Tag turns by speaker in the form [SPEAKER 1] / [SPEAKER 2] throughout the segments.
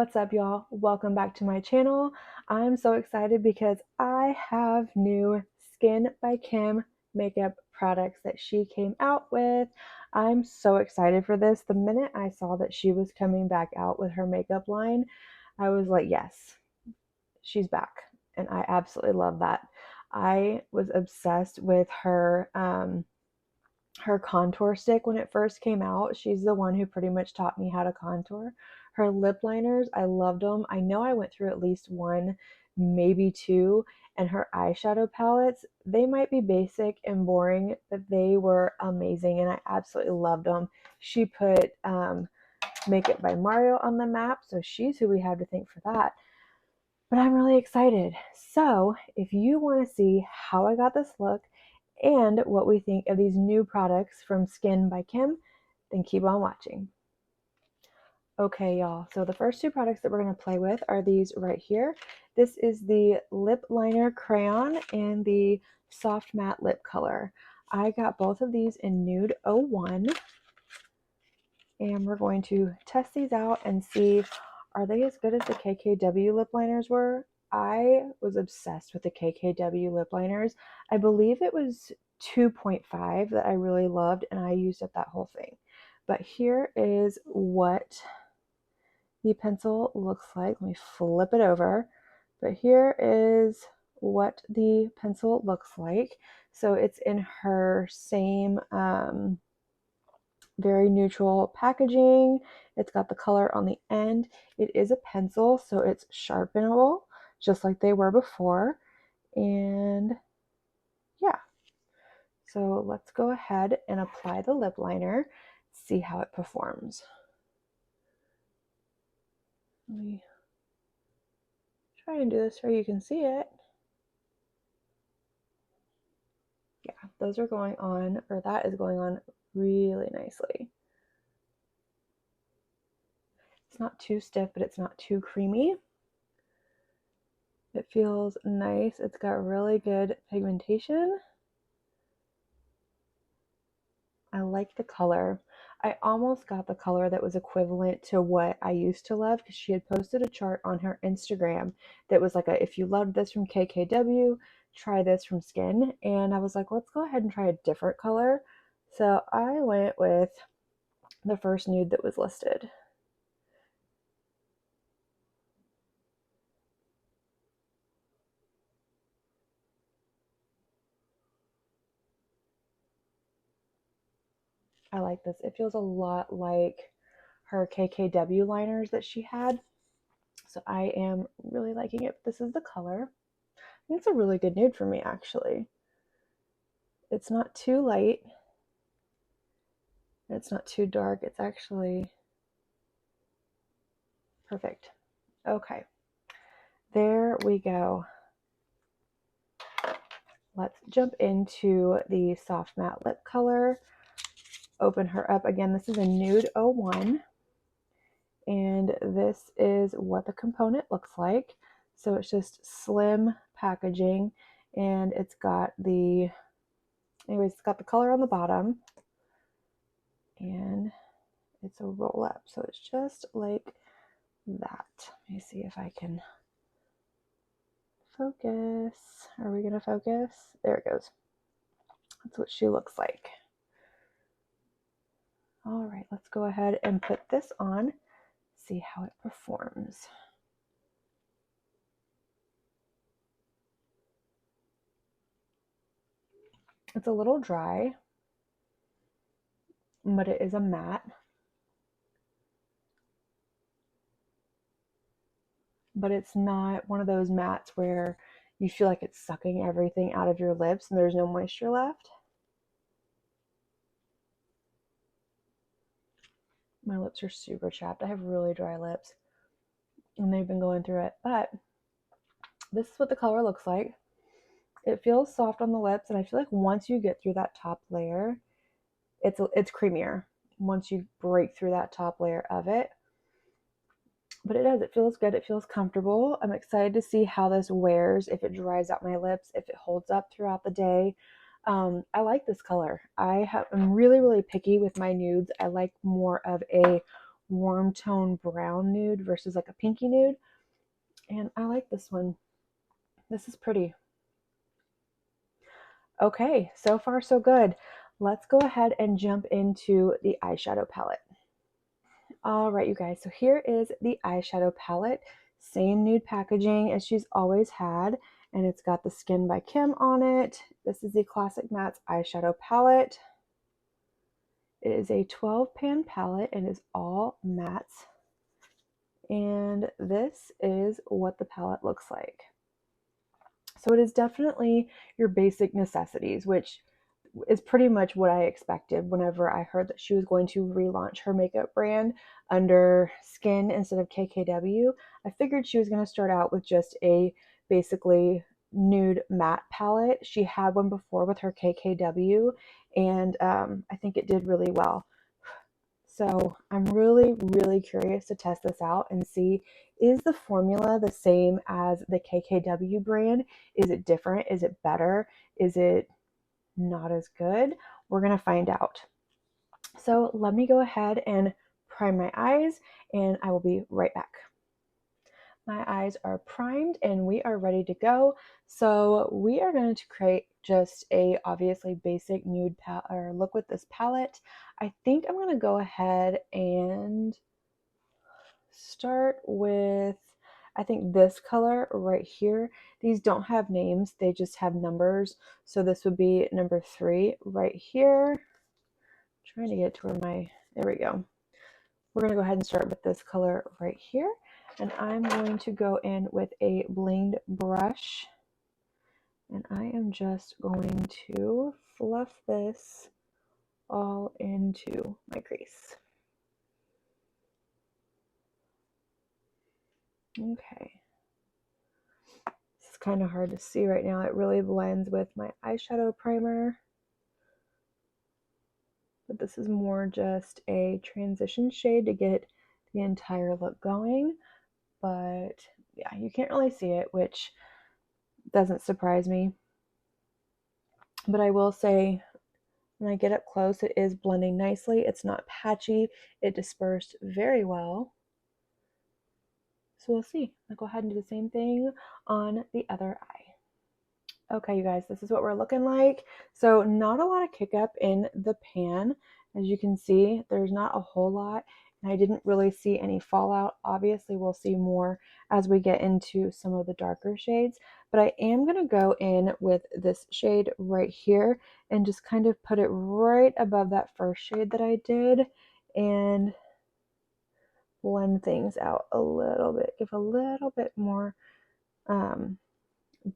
[SPEAKER 1] What's up, y'all? Welcome back to my channel. I'm so excited because I have new Skkn by Kim makeup products that she came out with. I'm so excited for this. The minute I saw that she was coming back out with her makeup line, I was like, yes, she's back. And I absolutely love that. I was obsessed with her contour stick when it first came out. She's the one who pretty much taught me how to contour. Her lip liners, I loved them. I know I went through at least one, maybe two, and her eyeshadow palettes, they might be basic and boring, but they were amazing and I absolutely loved them. She put Make It by Mario on the map, so she's who we have to thank for that. But I'm really excited. So if you want to see how I got this look and what we think of these new products from Skkn by Kim, then keep on watching. Okay, y'all, so the first two products that we're going to play with are these right here. This is the lip liner crayon and the soft matte lip color. I got both of these in Nude 01, and we're going to test these out and see, are they as good as the KKW lip liners were? I was obsessed with the KKW lip liners. I believe it was 2.5 that I really loved, and I used up that whole thing. But here is what the pencil looks like. Let me flip it over. But here is what the pencil looks like. So it's in her same very neutral packaging. It's got the color on the end. It is a pencil, so it's sharpenable, just like they were before. And yeah, so let's go ahead and apply the lip liner, see how it performs. Let me try and do this so you can see it. Yeah, those are going on, or that is going on really nicely. It's not too stiff, but it's not too creamy. It feels nice. It's got really good pigmentation. I like the color. I almost got the color that was equivalent to what I used to love, because she had posted a chart on her Instagram that was like, if you loved this from KKW, try this from Skkn. And I was like, let's go ahead and try a different color. So I went with the first nude that was listed. I like this. It feels a lot like her KKW liners that she had. So I am really liking it. This is the color. I think it's a really good nude for me, actually. It's not too light. It's not too dark. It's actually perfect. Okay, there we go. Let's jump into the soft matte lip color. Open her up. Again, this is a Nude 01. And this is what the component looks like. So it's just slim packaging, and it's got the, anyways, it's got the color on the bottom, and it's a roll up. So it's just like that. Let me see if I can focus. Are we gonna focus? There it goes. That's what she looks like. All right, let's go ahead and put this on, see how it performs. It's a little dry, but it is a matte. But it's not one of those mattes where you feel like it's sucking everything out of your lips and there's no moisture left. My lips are super chapped. I have really dry lips and they've been going through it, but this is what the color looks like. It feels soft on the lips, and I feel like once you get through that top layer, it's creamier once you break through that top layer of it. But it does, it feels good, it feels comfortable. I'm excited to see how this wears, if it dries out my lips, if it holds up throughout the day. I like this color. I'm really picky with my nudes. I like more of a warm tone brown nude versus like a pinky nude. And I like this one. This is pretty. Okay, so far so good. Let's go ahead and jump into the eyeshadow palette. All right, you guys, so here is the eyeshadow palette. Same nude packaging as she's always had, and it's got the Skkn By Kim on it. This is the Classic Mattes eyeshadow palette. It is a 12 pan palette and is all mattes. And this is what the palette looks like. So it is definitely your basic necessities, which is pretty much what I expected whenever I heard that she was going to relaunch her makeup brand under Skkn instead of KKW. I figured she was going to start out with just a basically nude matte palette. She had one before with her KKW, and I think it did really well. So I'm really, really curious to test this out and see, is the formula the same as the KKW brand? Is it different? Is it better? Is it not as good? We're going to find out. So let me go ahead and prime my eyes, and I will be right back. My eyes are primed and we are ready to go. So we are going to create just a obviously basic nude or look with this palette. I think I'm going to go ahead and start with, I think this color right here. These don't have names, they just have numbers. So this would be number 3 right here. Trying to get to where there we go. We're going to go ahead and start with this color right here. And I'm going to go in with a blinged brush. And I am just going to fluff this all into my crease. Okay. This is kind of hard to see right now. It really blends with my eyeshadow primer. But this is more just a transition shade to get the entire look going. But yeah, you can't really see it, which doesn't surprise me. But I will say, when I get up close, it is blending nicely. It's not patchy. It dispersed very well. So we'll see. I'll go ahead and do the same thing on the other eye. Okay, you guys, this is what we're looking like. So not a lot of kick up in the pan. As you can see, there's not a whole lot. And I didn't really see any fallout. Obviously, we'll see more as we get into some of the darker shades. But I am going to go in with this shade right here and just kind of put it right above that first shade that I did and blend things out a little bit. Give a little bit more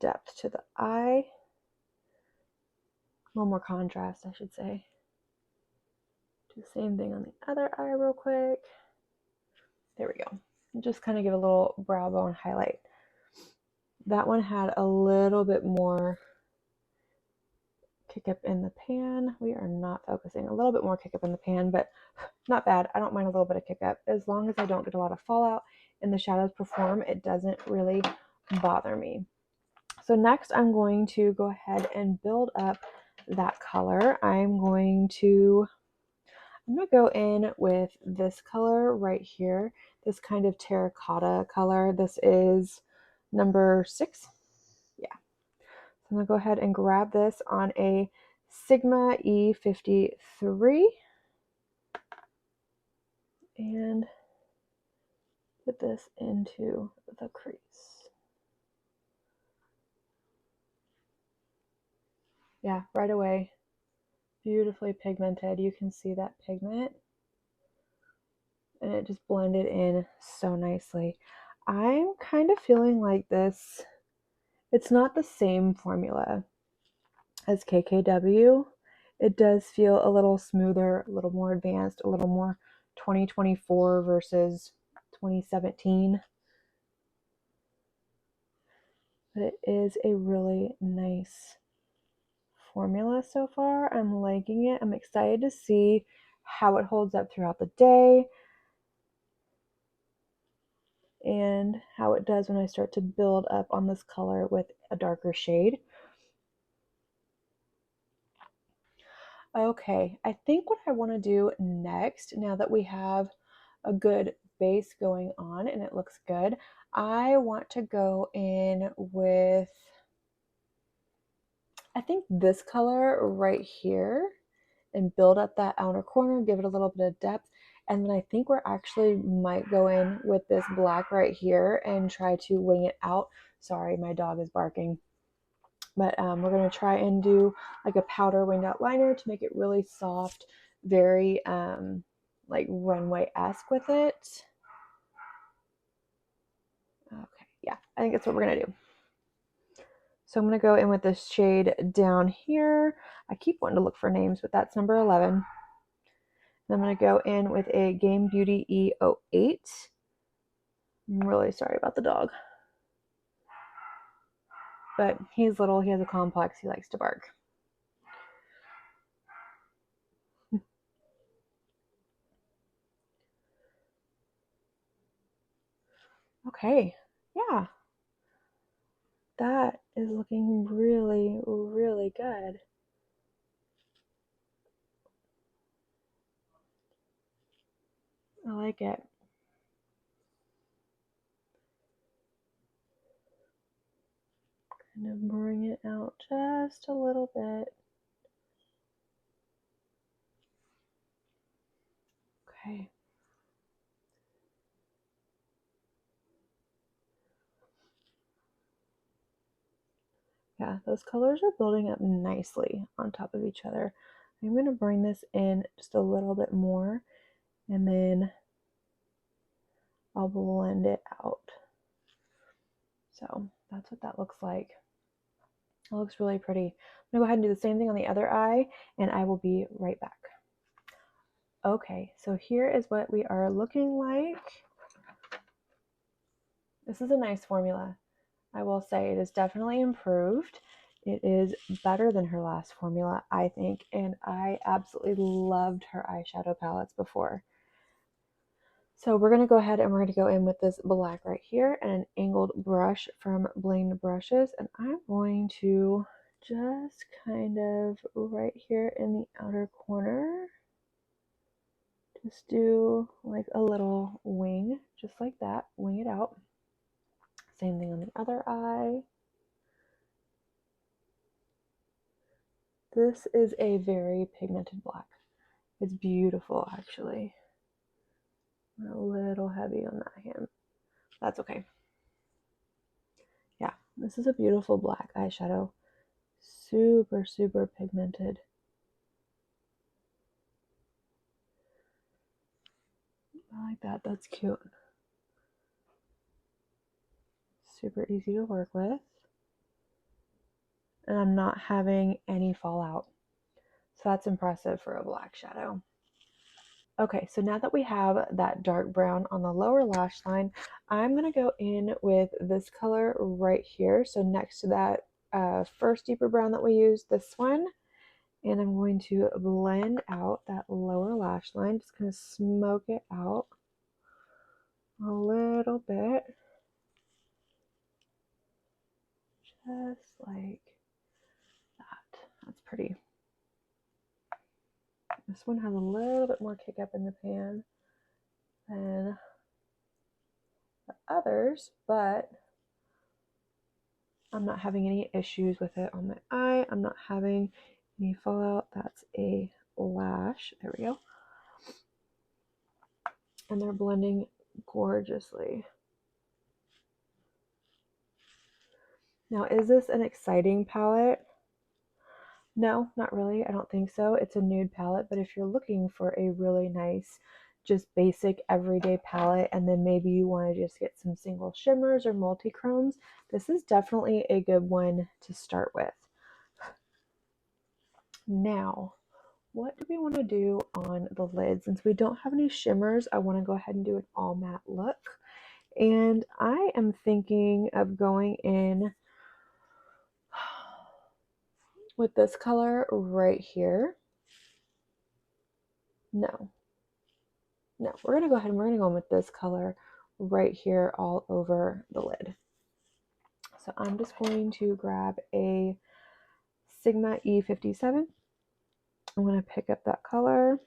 [SPEAKER 1] depth to the eye. A little more contrast, I should say. Do the same thing on the other eye real quick. There we go. Just kind of give a little brow bone highlight. That one had a little bit more kick up in the pan. We are not focusing. A little bit more kick up in the pan, but not bad. I don't mind a little bit of kick up. As long as I don't get a lot of fallout and the shadows perform, it doesn't really bother me. So next I'm going to go ahead and build up that color. I'm going to go in with this color right here, this kind of terracotta color. This is number 6. Yeah. So I'm going to go ahead and grab this on a Sigma E53 and put this into the crease. Yeah, right away. Beautifully pigmented. You can see that pigment. And it just blended in so nicely. I'm kind of feeling like this, it's not the same formula as KKW. It does feel a little smoother, a little more advanced, a little more 2024 versus 2017. But it is a really nice formula so far. I'm liking it. I'm excited to see how it holds up throughout the day and how it does when I start to build up on this color with a darker shade. Okay, I think what I want to do next, now that we have a good base going on and it looks good. I want to go in with, I think this color right here and build up that outer corner, give it a little bit of depth. And then I think we're actually might go in with this black right here and try to wing it out. Sorry, my dog is barking. But we're going to try and do like a powder winged out liner to make it really soft, very like runway-esque with it. Okay, yeah, I think that's what we're going to do. So I'm going to go in with this shade down here. I keep wanting to look for names, but that's number 11. And I'm going to go in with a Game Beauty E08. I'm really sorry about the dog. But he's little, he has a complex, he likes to bark. Okay, yeah. That is looking really, really good. I like it. Kind of bring it out just a little bit. Okay. Yeah, those colors are building up nicely on top of each other. I'm going to bring this in just a little bit more and then I'll blend it out. So that's what that looks like. It looks really pretty. I'm going to go ahead and do the same thing on the other eye and I will be right back. Okay, so here is what we are looking like. This is a nice formula. I will say it is definitely improved. It is better than her last formula, I think, and I absolutely loved her eyeshadow palettes before. So we're going to go ahead and we're going to go in with this black right here and an angled brush from Bling Brushes, and I'm going to just kind of right here in the outer corner, just do like a little wing, just like that, wing it out. Same thing on the other eye. This is a very pigmented black. It's beautiful, actually. A little heavy on that hand. That's okay. Yeah, this is a beautiful black eyeshadow. Super, super pigmented. I like that. That's cute. Super easy to work with. And I'm not having any fallout. So that's impressive for a black shadow. Okay, so now that we have that dark brown on the lower lash line, I'm going to go in with this color right here. So next to that first deeper brown that we used, this one. And I'm going to blend out that lower lash line. Just going to smoke it out a little bit. Just like that. That's pretty. This one has a little bit more kick up in the pan than the others, but I'm not having any issues with it on my eye. I'm not having any fallout. That's a lash. There we go. And they're blending gorgeously. Now, is this an exciting palette? No, not really. I don't think so. It's a nude palette, but if you're looking for a really nice, just basic everyday palette, and then maybe you want to just get some single shimmers or multi-chromes, this is definitely a good one to start with. Now, what do we want to do on the lid? Since we don't have any shimmers, I want to go ahead and do an all matte look. And I am thinking of going in with this color right here. No, we're going to go ahead and we're going to go in with this color right here all over the lid. So I'm just going to grab a Sigma E57. I'm going to pick up that color.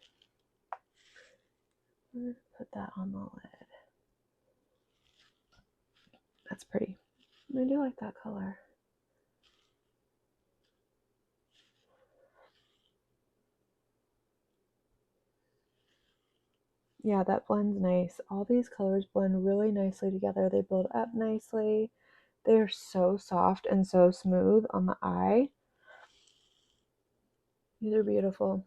[SPEAKER 1] I'm going to put that on the lid. That's pretty. I do like that color. Yeah, that blends nice. All these colors blend really nicely together. They build up nicely. They're so soft and so smooth on the eye. These are beautiful.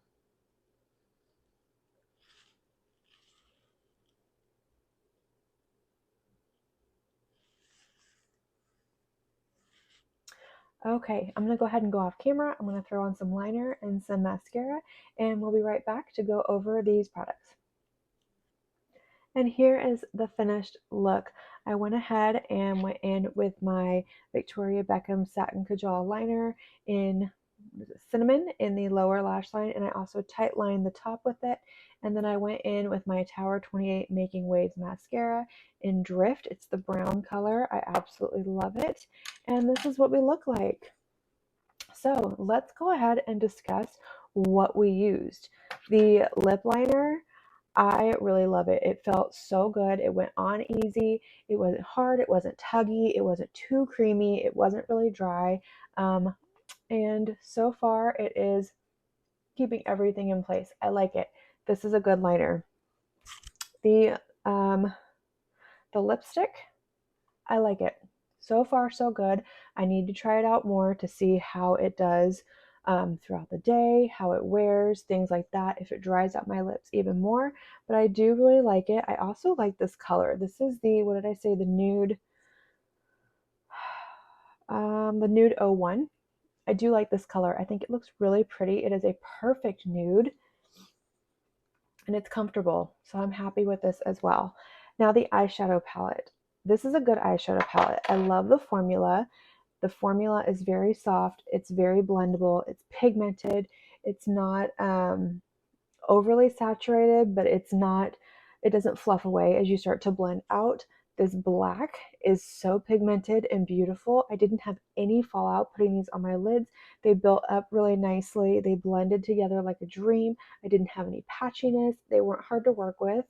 [SPEAKER 1] Okay, I'm going to go ahead and go off camera. I'm going to throw on some liner and some mascara, and we'll be right back to go over these products. And here is the finished look. I went ahead and went in with my Victoria Beckham Satin Kajal liner in cinnamon in the lower lash line, and I also tight lined the top with it. And then I went in with my Tower 28 Making Waves mascara in Drift. It's the brown color. I absolutely love it. And this is what we look like. So let's go ahead and discuss what we used. The lip liner, I really love it. It felt so good. It went on easy. It wasn't hard. It wasn't tuggy. It wasn't too creamy. It wasn't really dry. And so far it is keeping everything in place. I like it. This is a good liner. The lipstick, I like it. So far so good. I need to try it out more to see how it does throughout the day, how it wears, things like that, if it dries out my lips even more. But I do really like it. I also like this color. This is the, what did I say, the Nude, the Nude 01. I do like this color. I think it looks really pretty. It is a perfect nude and it's comfortable. So I'm happy with this as well. Now the eyeshadow palette. This is a good eyeshadow palette. I love the formula. The formula is very soft. It's very blendable. It's pigmented. It's not overly saturated, but it doesn't fluff away as you start to blend out. This black is so pigmented and beautiful. I didn't have any fallout putting these on my lids. They built up really nicely. They blended together like a dream. I didn't have any patchiness. They weren't hard to work with.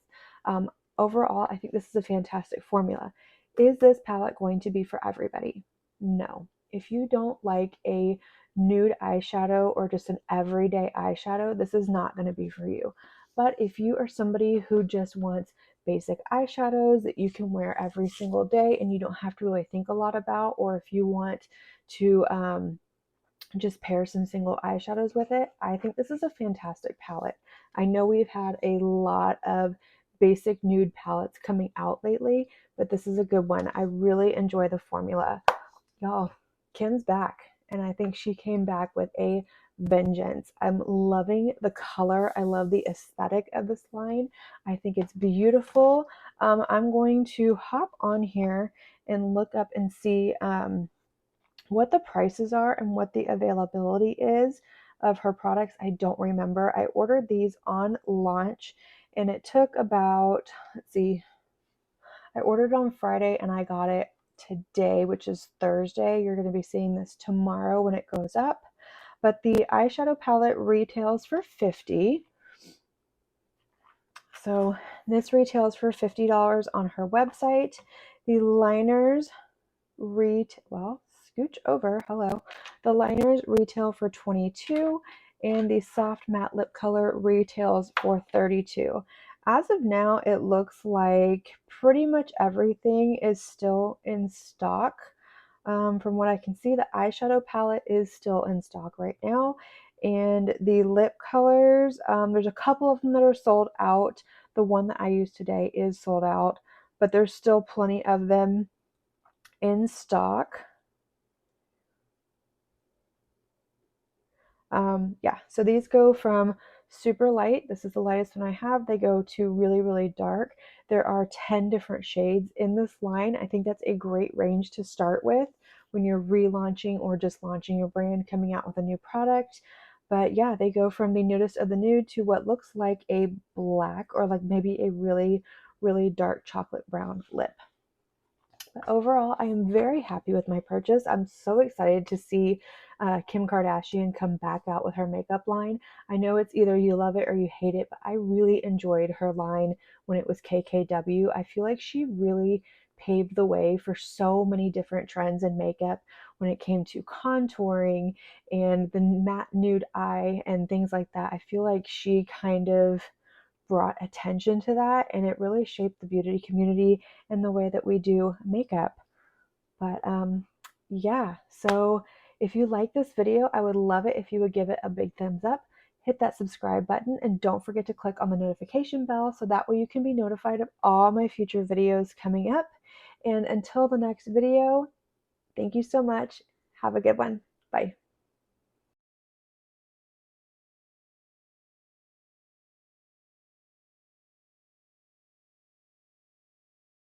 [SPEAKER 1] Overall, I think this is a fantastic formula. Is this palette going to be for everybody? No. If you don't like a nude eyeshadow or just an everyday eyeshadow, this is not going to be for you. But if you are somebody who just wants basic eyeshadows that you can wear every single day and you don't have to really think a lot about, or if you want to just pair some single eyeshadows with it, I think this is a fantastic palette. I know we've had a lot of basic nude palettes coming out lately, but this is a good one. I really enjoy the formula. Y'all, Kim's back, and I think she came back with a vengeance. I'm loving the color. I love the aesthetic of this line. I think it's beautiful. I'm going to hop on here and look up and see what the prices are and what the availability is of her products. I don't remember. I ordered these on launch, and it took about, let's see, I ordered on Friday and I got it today, which is Thursday. You're going to be seeing this tomorrow when it goes up. But the eyeshadow palette retails for $50. So this retails for $50 on her website. The liners scooch over, hello. The liners retail for $22 and the soft matte lip color retails for $32. As of now, it looks like pretty much everything is still in stock. From what I can see, the eyeshadow palette is still in stock right now. And the lip colors, there's a couple of them that are sold out. The one that I used today is sold out, but there's still plenty of them in stock. Yeah, so these go from super light, this is the lightest one I have, they go to really, really dark. There are 10 different shades in this line. I think that's a great range to start with when you're relaunching or just launching your brand, coming out with a new product. But yeah, they go from the nudist of the nude to what looks like a black or like maybe a really, really dark chocolate brown lip. But overall, I am very happy with my purchase. I'm so excited to see Kim Kardashian come back out with her makeup line. I know it's either you love it or you hate it, but I really enjoyed her line when it was KKW. I feel like she really paved the way for so many different trends in makeup when it came to contouring and the matte nude eye and things like that. I feel like she kind of brought attention to that, and it really shaped the beauty community and the way that we do makeup. But yeah, so if you like this video, I would love it if you would give it a big thumbs up, hit that subscribe button, and don't forget to click on the notification bell so that way you can be notified of all my future videos coming up. And until the next video, thank you so much. Have a good one. Bye.